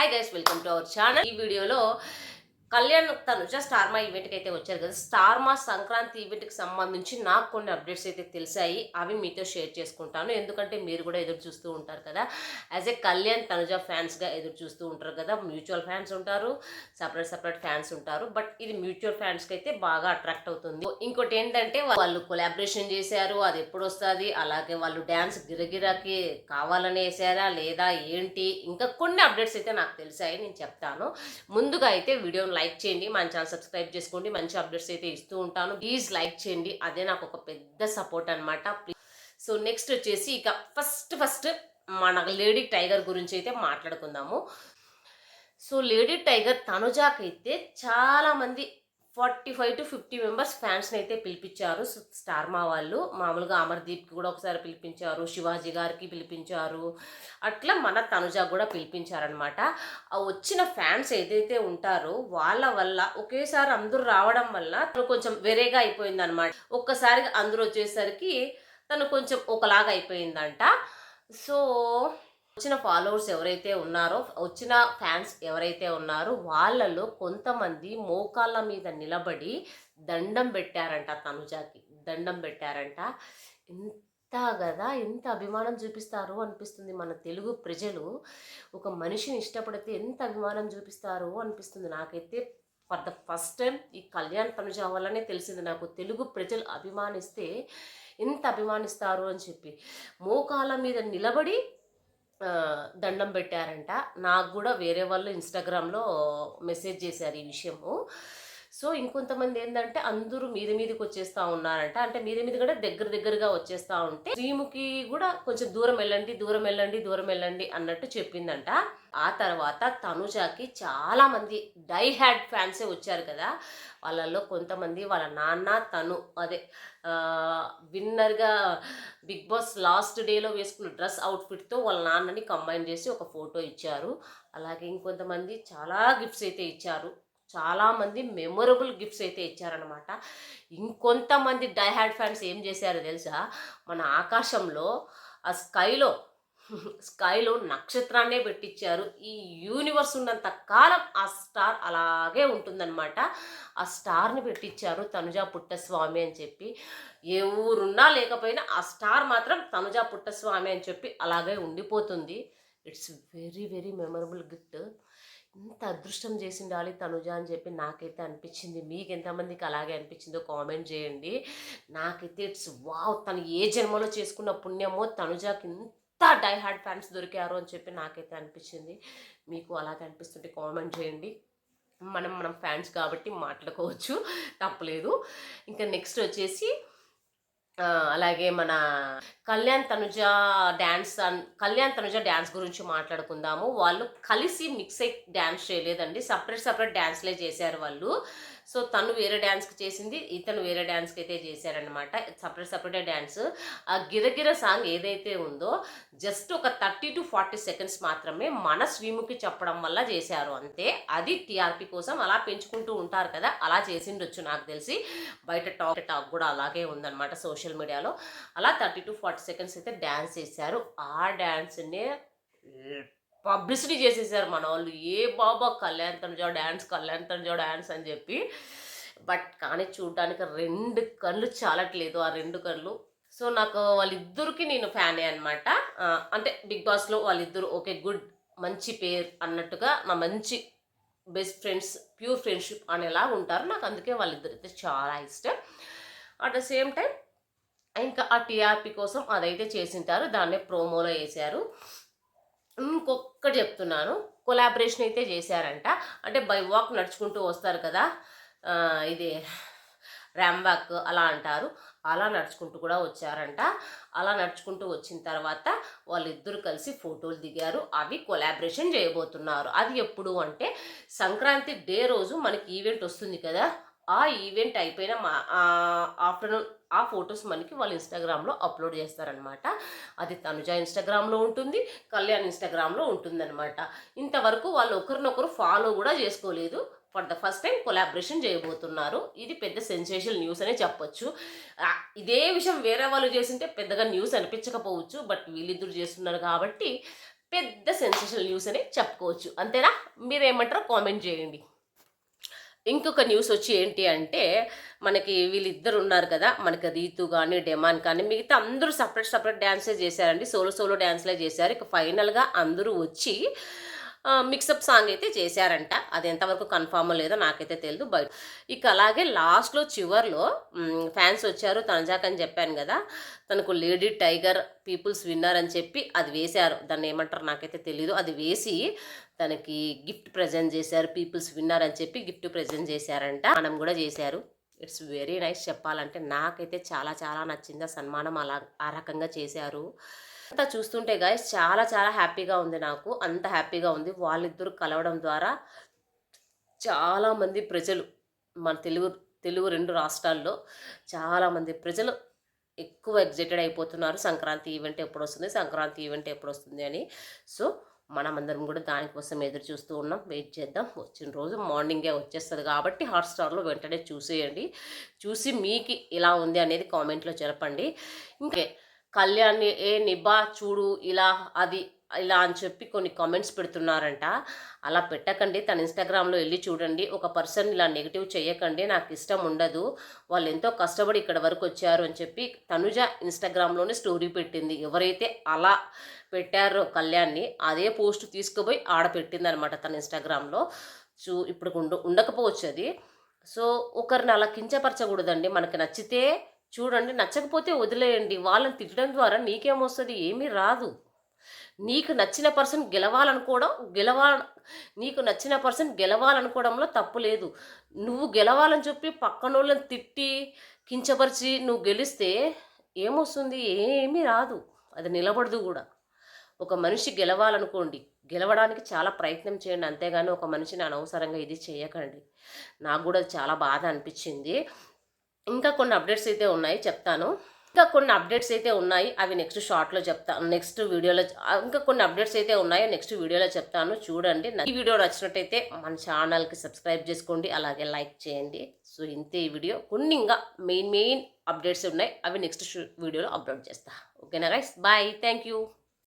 Hi guys, welcome to our channel. ఈ వీడియోలో Kalyan Tanuja star మా ఈవెంట్కి అయితే వచ్చారు కదా. స్టార్ మా సంక్రాంతి ఈవెంట్కి సంబంధించి నాకు కొన్ని అప్డేట్స్ అయితే తెలిసాయి. అవి మీతో షేర్ చేసుకుంటాను. ఎందుకంటే మీరు కూడా ఎదురు చూస్తూ ఉంటారు కదా. యాజ్ ఏ కళ్యాణ్ తనుజ ఫ్యాన్స్గా ఎదురు చూస్తూ ఉంటారు కదా. మ్యూచువల్ ఫ్యాన్స్ ఉంటారు, సపరేట్ ఫ్యాన్స్ ఉంటారు. బట్ ఇది మ్యూచువల్ ఫ్యాన్స్కి అయితే బాగా అట్రాక్ట్ అవుతుంది. ఇంకోటి ఏంటంటే వాళ్ళు కొలాబరేషన్ చేశారు, అది ఎప్పుడు వస్తుంది, అలాగే వాళ్ళు డ్యాన్స్ గిరగిరాకి కావాలని వేసారా లేదా ఏంటి, ఇంకా కొన్ని అప్డేట్స్ అయితే నాకు తెలిసాయి, నేను చెప్తాను. ముందుగా అయితే వీడియోని లైక్ చేయండి, మన ఛానల్ సబ్స్క్రైబ్ చేసుకోండి. మంచి అప్డేట్స్ అయితే ఇస్తూ ఉంటాను. ప్లీజ్ లైక్ చేయండి, అదే నాకు ఒక పెద్ద సపోర్ట్ అనమాట. సో నెక్స్ట్ వచ్చేసి ఇక ఫస్ట్ మన లేడీ టైగర్ గురించి అయితే మాట్లాడుకుందాము. సో లేడీ టైగర్ తనుజాకైతే చాలామంది 45 to 50 మెంబర్స్ ఫ్యాన్స్ని అయితే పిలిపించారు. స్టార్ మా వాళ్ళు మామూలుగా అమర్దీప్కి కూడా ఒకసారి పిలిపించారు, శివాజీ గారికి పిలిపించారు, అట్లా మన తనుజా కూడా పిలిపించారనమాట. ఆ వచ్చిన ఫ్యాన్స్ ఏదైతే ఉంటారో వాళ్ళ వల్ల ఒకేసారి అందరూ రావడం వల్ల తను కొంచెం వేరేగా అయిపోయిందనమాట. ఒక్కసారిగా అందరూ వచ్చేసరికి తను కొంచెం ఒకలాగా అయిపోయిందంట. సో వచ్చిన ఫాలోవర్స్ ఎవరైతే ఉన్నారో, వచ్చిన ఫ్యాన్స్ ఎవరైతే ఉన్నారో వాళ్ళలో కొంతమంది మోకాళ్ళ మీద నిలబడి దండం పెట్టారంట, తనుజాకి దండం పెట్టారంట. ఎంత కదా, ఎంత అభిమానం చూపిస్తారు అనిపిస్తుంది. మన తెలుగు ప్రజలు ఒక మనిషిని ఇష్టపడితే ఎంత అభిమానం చూపిస్తారు అనిపిస్తుంది నాకైతే. ఫర్ ద ఫస్ట్ టైం ఈ కళ్యాణ్ తనుజ వల్లనే తెలిసింది నాకు, తెలుగు ప్రజలు అభిమానిస్తే ఎంత అభిమానిస్తారు అని చెప్పి. మోకాళ్ళ మీద నిలబడి దండం పెట్టారంట. నాకు కూడా వేరే వాళ్ళు ఇన్స్టాగ్రామ్లో మెసేజ్ చేశారు ఈ విషయము. సో ఇంకొంతమంది ఏంటంటే అందరూ మీదకి వచ్చేస్తూ ఉన్నారంట. అంటే మీద కూడా దగ్గరగా వచ్చేస్తూ ఉంటే శ్రీముఖి కూడా కొంచెం దూరం వెళ్ళండి అన్నట్టు చెప్పిందంట. ఆ తర్వాత తనుజాకి చాలామంది డై హ్యాడ్ ఫ్యాన్సే వచ్చారు కదా. వాళ్ళల్లో కొంతమంది వాళ్ళ నాన్న తను అదే విన్నర్గా బిగ్ బాస్ లాస్ట్ డేలో వేసుకున్న డ్రెస్ అవుట్ఫిట్తో వాళ్ళ నాన్నని కంబైన్ చేసి ఒక ఫోటో ఇచ్చారు. అలాగే ఇంకొంతమంది చాలా గిఫ్ట్స్ అయితే ఇచ్చారు, చాలామంది మెమొరబుల్ గిఫ్ట్స్ అయితే ఇచ్చారనమాట. ఇంకొంతమంది డై హ్యాడ్ ఫ్యాన్స్ ఏం చేశారో తెలుసా, మన ఆకాశంలో ఆ స్కైలో నక్షత్రాన్నే పెట్టించారు. ఈ యూనివర్స్ ఉన్నంత కాలం ఆ స్టార్ అలాగే ఉంటుందన్నమాట. ఆ స్టార్ని పెట్టించారు తనుజా పుట్టస్వామి అని చెప్పి. ఏ ఊరున్నా లేకపోయినా ఆ స్టార్ మాత్రం తనుజా పుట్టస్వామి అని చెప్పి అలాగే ఉండిపోతుంది. It's very very memorable gift. ఇంత అదృష్టం చేసి ఉండాలి తనుజ అని చెప్పి నాకైతే అనిపించింది. మీకు ఎంతమందికి అలాగే అనిపించిందో కామెంట్ చేయండి. నాకైతే ఇట్స్ వావ్, తను ఏ జన్మలో చేసుకున్న పుణ్యమో తనుజాకి ఇంత డై హార్డ్ ఫ్యాన్స్ దొరికారు అని చెప్పి నాకైతే అనిపించింది. మీకు అలాగే అనిపిస్తుంటే కామెంట్ చేయండి. మనం ఫ్యాన్స్ కాబట్టి మాట్లాడుకోవచ్చు, తప్పలేదు. ఇంకా నెక్స్ట్ వచ్చేసి అలాగే మన కళ్యాణ్ తనుజ డ్యాన్స్ గురించి మాట్లాడుకుందాము. వాళ్ళు కలిసి మిక్స్ అయి డ్యాన్స్ చేయలేదండి, సపరేట్ డ్యాన్స్లే చేశారు వాళ్ళు. సో తను వేరే డ్యాన్స్కి చేసింది, ఇతను వేరే డ్యాన్స్కి అయితే చేశారనమాట. Separate dance. ఆ గిరగిర సాంగ్ ఏదైతే ఉందో జస్ట్ ఒక 30 to 40 సెకండ్స్ మాత్రమే మన శ్రీముఖి చెప్పడం వల్ల చేశారు అంతే. అది టీఆర్పీ కోసం అలా పెంచుకుంటూ ఉంటారు కదా, అలా చేసిండొచ్చు నాకు తెలిసి. బయట టాక్ కూడా అలాగే ఉందన్నమాట సోషల్ మీడియాలో. అలా 30 to 40 సెకండ్స్ అయితే డ్యాన్స్ చేశారు. ఆ డ్యాన్స్నే పబ్లిసిటీ చేసేసారు మన వాళ్ళు. ఏ బాబా కళ్యాణ్ తనుజ డ్యాన్స్ అని చెప్పి. బట్ కానీ చూడడానికి 2 కళ్ళు చాలట్లేదు, ఆ 2 కళ్ళు. సో నాకు వాళ్ళిద్దరికి నేను ఫ్యానే అనమాట. అంటే బిగ్ బాస్లో వాళ్ళిద్దరు ఓకే గుడ్, మంచి పేరు అన్నట్టుగా, నా మంచి బెస్ట్ ఫ్రెండ్స్, ప్యూర్ ఫ్రెండ్షిప్ అనేలా ఉంటారు. నాకు అందుకే వాళ్ళిద్దరైతే చాలా ఇష్టం. అట్ ద సేమ్ టైం ఇంకా ఆ టీఆర్పీ కోసం అదైతే చేసింటారు, దాన్నే ప్రోమోలో వేశారు. ఇంకొకటి చెప్తున్నాను, కొలాబరేషన్ అయితే చేశారంట. అంటే బై వాక్ నడుచుకుంటూ వస్తారు కదా, ఇది ర్యామ్ వాక్ అలా అంటారు, అలా నడుచుకుంటూ కూడా వచ్చారంట. అలా నడుచుకుంటూ వచ్చిన తర్వాత వాళ్ళిద్దరూ కలిసి ఫోటోలు దిగారు. అవి కొలాబరేషన్ చేయబోతున్నారు. అది ఎప్పుడు అంటే సంక్రాంతి డే రోజు మనకి ఈవెంట్ వస్తుంది కదా, ఆ ఈవెంట్ అయిపోయిన ఆఫ్టర్నూన్ ఆ ఫొటోస్ మనకి వాళ్ళు ఇన్స్టాగ్రామ్లో అప్లోడ్ చేస్తారనమాట. అది తనుజ ఇన్స్టాగ్రామ్లో ఉంటుంది, కళ్యాణ్ ఇన్స్టాగ్రామ్లో ఉంటుందన్నమాట. ఇంతవరకు వాళ్ళు ఒకరినొకరు ఫాలో కూడా చేసుకోలేదు. For the first time collaboration చేయబోతున్నారు. ఇది పెద్ద సెన్సేషనల్ న్యూస్ అనే చెప్పొచ్చు. ఇదే విషయం వేరే వాళ్ళు చేసింటే పెద్దగా న్యూస్ అనిపించకపోవచ్చు, బట్ వీళ్ళిద్దరు చేస్తున్నారు కాబట్టి పెద్ద సెన్సేషనల్ న్యూస్ అని చెప్పుకోవచ్చు. అంతేనా? మీరేమంటారో కామెంట్ చేయండి. ఇంకొక న్యూస్ వచ్చి ఏంటి అంటే, మనకి వీళ్ళిద్దరు ఉన్నారు కదా, మనకి రీతు కానీ డెమాన్ కానీ మిగతా అందరూ సపరేట్ డ్యాన్సే చేశారండి. సోలో డ్యాన్స్లే చేశారు. ఇక ఫైనల్గా అందరూ వచ్చి మిక్సప్ సాంగ్ అయితే చేశారంట. అది ఎంతవరకు కన్ఫామో లేదో నాకైతే తెలియదు. బయట ఇక అలాగే లాస్ట్లో చివర్లో ఫ్యాన్స్ వచ్చారు. తనజాక్ అని చెప్పాను కదా, తనకు లేడీ టైగర్ పీపుల్స్ విన్నర్ అని చెప్పి అది వేశారు. దాన్ని ఏమంటారు నాకైతే తెలీదు. అది వేసి తనకి గిఫ్ట్ ప్రజెంట్ చేశారు. పీపుల్స్ విన్నర్ అని చెప్పి గిఫ్ట్ ప్రజెంట్ చేశారంట. మనం కూడా చేశారు. It's very nice. చెప్పాలంటే నాకైతే చాలా చాలా నచ్చింది ఆ సన్మానం. అలా ఆ రకంగా చేశారు. అంతా చూస్తుంటే గైస్ చాలా చాలా హ్యాపీగా ఉంది నాకు. అంత హ్యాపీగా ఉంది. వాళ్ళిద్దరూ కలవడం ద్వారా చాలామంది ప్రజలు మన తెలుగు 2 రాష్ట్రాల్లో చాలామంది ప్రజలు ఎక్కువ ఎగ్జైటెడ్ అయిపోతున్నారు. సంక్రాంతి ఈవెంట్ ఎప్పుడు వస్తుంది అని. సో మనమందరం కూడా దానికోసం ఎదురు చూస్తూ ఉన్నాం. వెయిట్ చేద్దాం. వచ్చిన రోజు మార్నింగే వచ్చేస్తుంది కాబట్టి హాట్‌స్టార్‌లో వెంటనే చూసేయండి. చూసి మీకు ఎలా ఉంది అనేది కామెంట్లో చెప్పండి. ఇంకే కళ్యాణ్‌ని నిబ్బా చూడు ఇలా అని చెప్పి కొన్ని కామెంట్స్ పెడుతున్నారంట. అలా పెట్టకండి. తన ఇన్‌స్టాగ్రామ్‌లో వెళ్ళి చూడండి. ఒక పర్సన్ ఇలా నెగెటివ్ చేయకండి. నాకు ఇష్టం ఉండదు. వాళ్ళు ఎంతో కష్టపడి ఇక్కడ వరకు వచ్చారు అని చెప్పి తనుజ ఇన్‌స్టాగ్రామ్‌లోనే స్టోరీ పెట్టింది. ఎవరైతే అలా పెట్టారో కళ్యాణ్‌ని అదే పోస్ట్ తీసుకుపోయి ఆడ పెట్టిందనమాట తన ఇన్‌స్టాగ్రామ్‌లో. ఇప్పుడు ఉండకపోవచ్చు అది. సో ఒకరిని అలా కించపరచకూడదండి. మనకి నచ్చితే చూడండి, నచ్చకపోతే వదిలేయండి. వాళ్ళని తిట్టడం ద్వారా నీకేమొస్తుంది? ఏమీ రాదు. నీకు నచ్చిన పర్సన్ గెలవాలనుకోవడంలో తప్పు లేదు. నువ్వు గెలవాలని చెప్పి పక్కనోళ్ళని తిట్టి కించపరిచి నువ్వు గెలిస్తే ఏమొస్తుంది? ఏమీ రాదు. అది నిలబడదు కూడా. ఒక మనిషి గెలవాలనుకోండి, గెలవడానికి చాలా ప్రయత్నం చేయండి. అంతేగాని ఒక మనిషిని అనవసరంగా ఇది చేయకండి. నాకు కూడా చాలా బాధ అనిపించింది. ఇంకా కొన్ని అప్డేట్స్ అయితే ఉన్నాయి, చెప్తాను. అవి నెక్స్ట్ షార్ట్లో చెప్తాను. నెక్స్ట్ వీడియోలో ఇంకా కొన్ని అప్డేట్స్ అయితే ఉన్నాయి, నెక్స్ట్ వీడియోలో చెప్తాను. చూడండి. ఈ వీడియో నచ్చినట్టయితే మన ఛానల్కి సబ్స్క్రైబ్ చేసుకోండి, అలాగే లైక్ చేయండి. సో ఇంతే ఈ వీడియో. కొన్ని ఇంకా మెయిన్ అప్డేట్స్ ఉన్నాయి, అవి నెక్స్ట్ వీడియోలో అప్లోడ్ చేస్తా. ఓకేనా గైస్? బాయ్. Thank you.